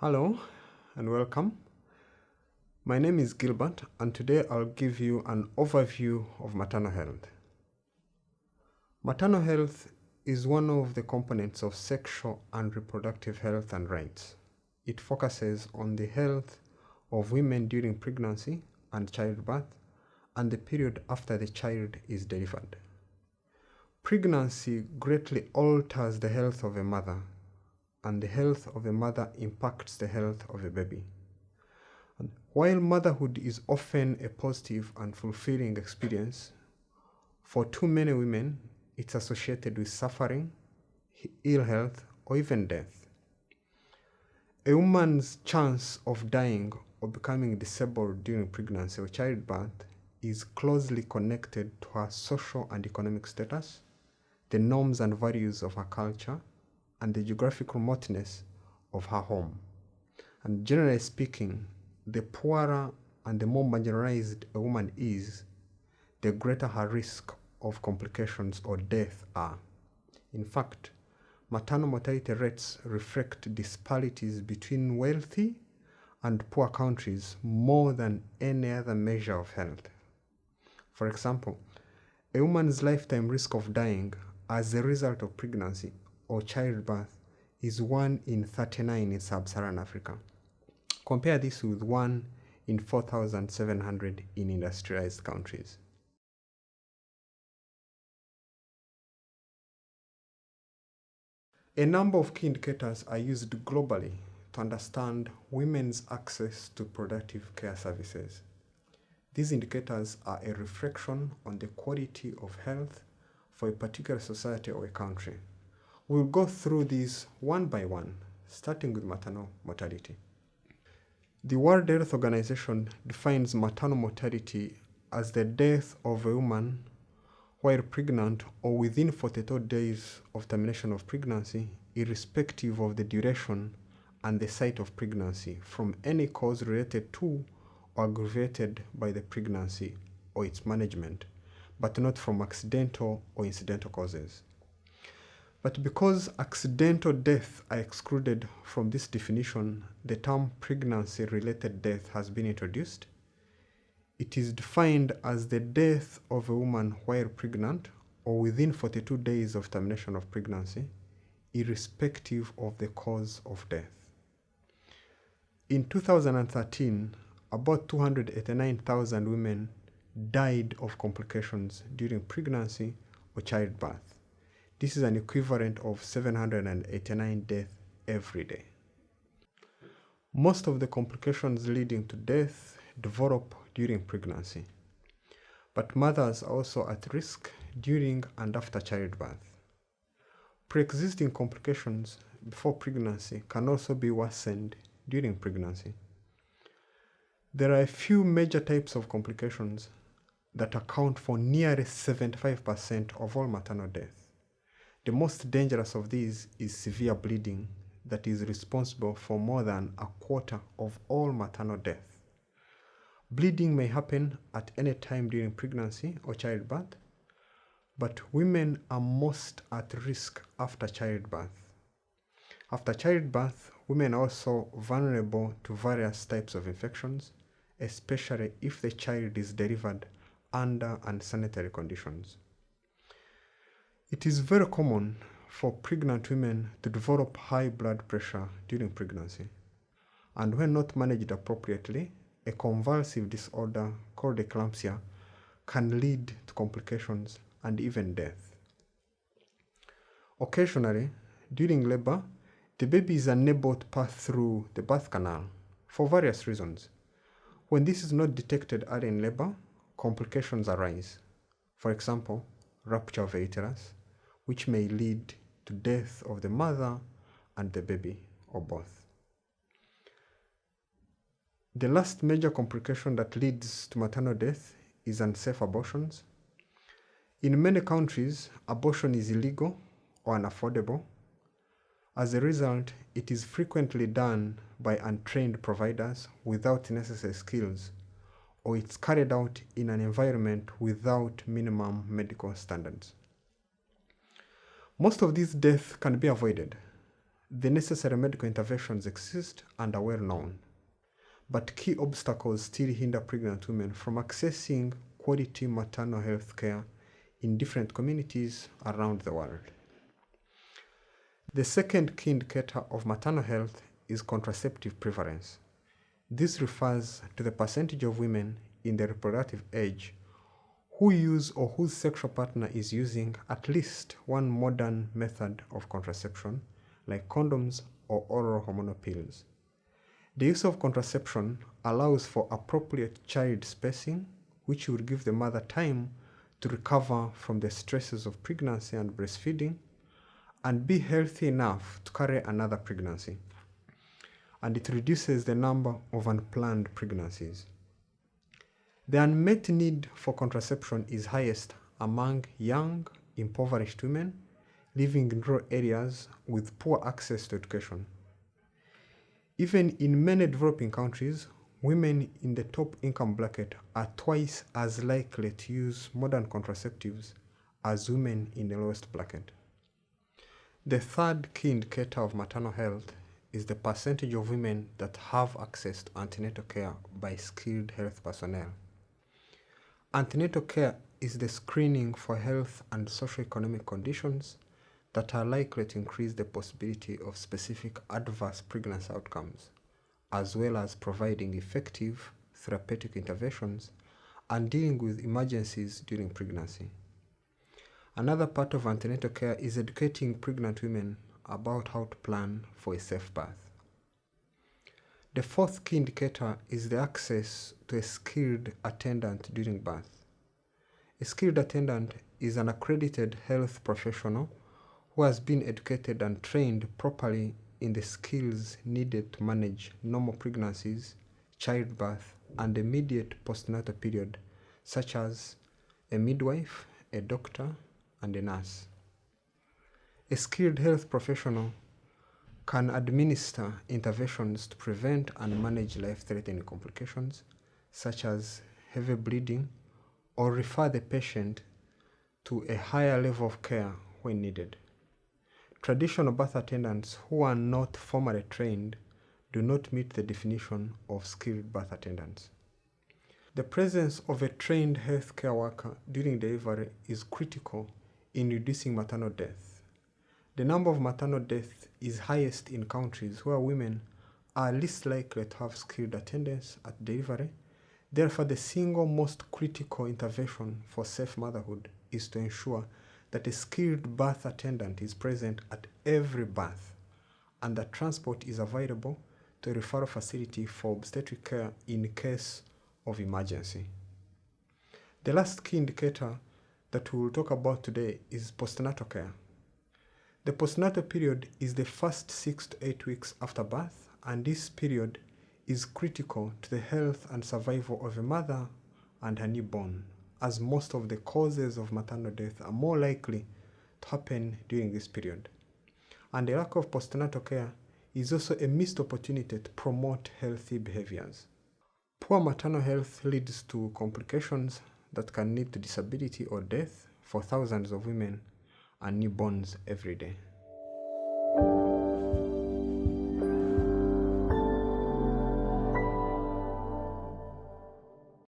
Hello and welcome. My name is Gilbert and today I'll give you an overview of maternal health. Maternal health is one of the components of sexual and reproductive health and rights. It focuses on the health of women during pregnancy and childbirth and the period after the child is delivered. Pregnancy greatly alters the health of a mother, and the health of a mother impacts the health of a baby. And while motherhood is often a positive and fulfilling experience, for too many women, it's associated with suffering, ill health, or even death. A woman's chance of dying or becoming disabled during pregnancy or childbirth is closely connected to her social and economic status, the norms and values of her culture, and the geographic remoteness of her home. And generally speaking, the poorer and the more marginalized a woman is, the greater her risk of complications or death are. In fact, maternal mortality rates reflect disparities between wealthy and poor countries more than any other measure of health. For example, a woman's lifetime risk of dying as a result of pregnancy or childbirth is 1 in 39 in sub-Saharan Africa. Compare this with 1 in 4,700 in industrialized countries. A number of key indicators are used globally to understand women's access to reproductive care services. These indicators are a reflection on the quality of health for a particular society or a country. We'll go through these one by one, starting with maternal mortality. The World Health Organization defines maternal mortality as the death of a woman while pregnant or within 42 days of termination of pregnancy, irrespective of the duration and the site of pregnancy, from any cause related to or aggravated by the pregnancy or its management, but not from accidental or incidental causes. But because accidental deaths are excluded from this definition, the term pregnancy-related death has been introduced. It is defined as the death of a woman while pregnant or within 42 days of termination of pregnancy, irrespective of the cause of death. In 2013, about 289,000 women died of complications during pregnancy or childbirth. This is an equivalent of 789 deaths every day. Most of the complications leading to death develop during pregnancy, but mothers are also at risk during and after childbirth. Pre-existing complications before pregnancy can also be worsened during pregnancy. There are a few major types of complications that account for nearly 75% of all maternal deaths. The most dangerous of these is severe bleeding that is responsible for more than a quarter of all maternal deaths. Bleeding may happen at any time during pregnancy or childbirth, but women are most at risk after childbirth. After childbirth, women are also vulnerable to various types of infections, especially if the child is delivered under unsanitary conditions. It is very common for pregnant women to develop high blood pressure during pregnancy, and when not managed appropriately, a convulsive disorder called eclampsia can lead to complications and even death. Occasionally, during labor, the baby is unable to pass through the birth canal for various reasons. When this is not detected early in labor, complications arise. For example, rupture of the uterus, which may lead to death of the mother and the baby, or both. The last major complication that leads to maternal death is unsafe abortions. In many countries, abortion is illegal or unaffordable. As a result, it is frequently done by untrained providers without necessary skills, or it's carried out in an environment without minimum medical standards. Most of these deaths can be avoided. The necessary medical interventions exist and are well known, but key obstacles still hinder pregnant women from accessing quality maternal health care in different communities around the world. The second key indicator of maternal health is contraceptive prevalence. This refers to the percentage of women in the reproductive age who use or whose sexual partner is using at least one modern method of contraception, like condoms or oral hormonal pills. The use of contraception allows for appropriate child spacing, which will give the mother time to recover from the stresses of pregnancy and breastfeeding and be healthy enough to carry another pregnancy. And it reduces the number of unplanned pregnancies. The unmet need for contraception is highest among young, impoverished women living in rural areas with poor access to education. Even in many developing countries, women in the top income bracket are twice as likely to use modern contraceptives as women in the lowest bracket. The third key indicator of maternal health is the percentage of women that have access to antenatal care by skilled health personnel. Antenatal care is the screening for health and socioeconomic conditions that are likely to increase the possibility of specific adverse pregnancy outcomes, as well as providing effective therapeutic interventions and dealing with emergencies during pregnancy. Another part of antenatal care is educating pregnant women about how to plan for a safe birth. The fourth key indicator is the access to a skilled attendant during birth. A skilled attendant is an accredited health professional who has been educated and trained properly in the skills needed to manage normal pregnancies, childbirth, and immediate postnatal period, such as a midwife, a doctor, and a nurse. A skilled health professional can administer interventions to prevent and manage life-threatening complications, such as heavy bleeding, or refer the patient to a higher level of care when needed. Traditional birth attendants who are not formally trained do not meet the definition of skilled birth attendants. The presence of a trained healthcare worker during delivery is critical in reducing maternal death. The number of maternal deaths is highest in countries where women are least likely to have skilled attendants at delivery. Therefore, the single most critical intervention for safe motherhood is to ensure that a skilled birth attendant is present at every birth and that transport is available to a referral facility for obstetric care in case of emergency. The last key indicator that we will talk about today is postnatal care. The postnatal period is the first 6 to 8 weeks after birth, and this period is critical to the health and survival of a mother and her newborn, as most of the causes of maternal death are more likely to happen during this period. And the lack of postnatal care is also a missed opportunity to promote healthy behaviors. Poor maternal health leads to complications that can lead to disability or death for thousands of women and newborns every day.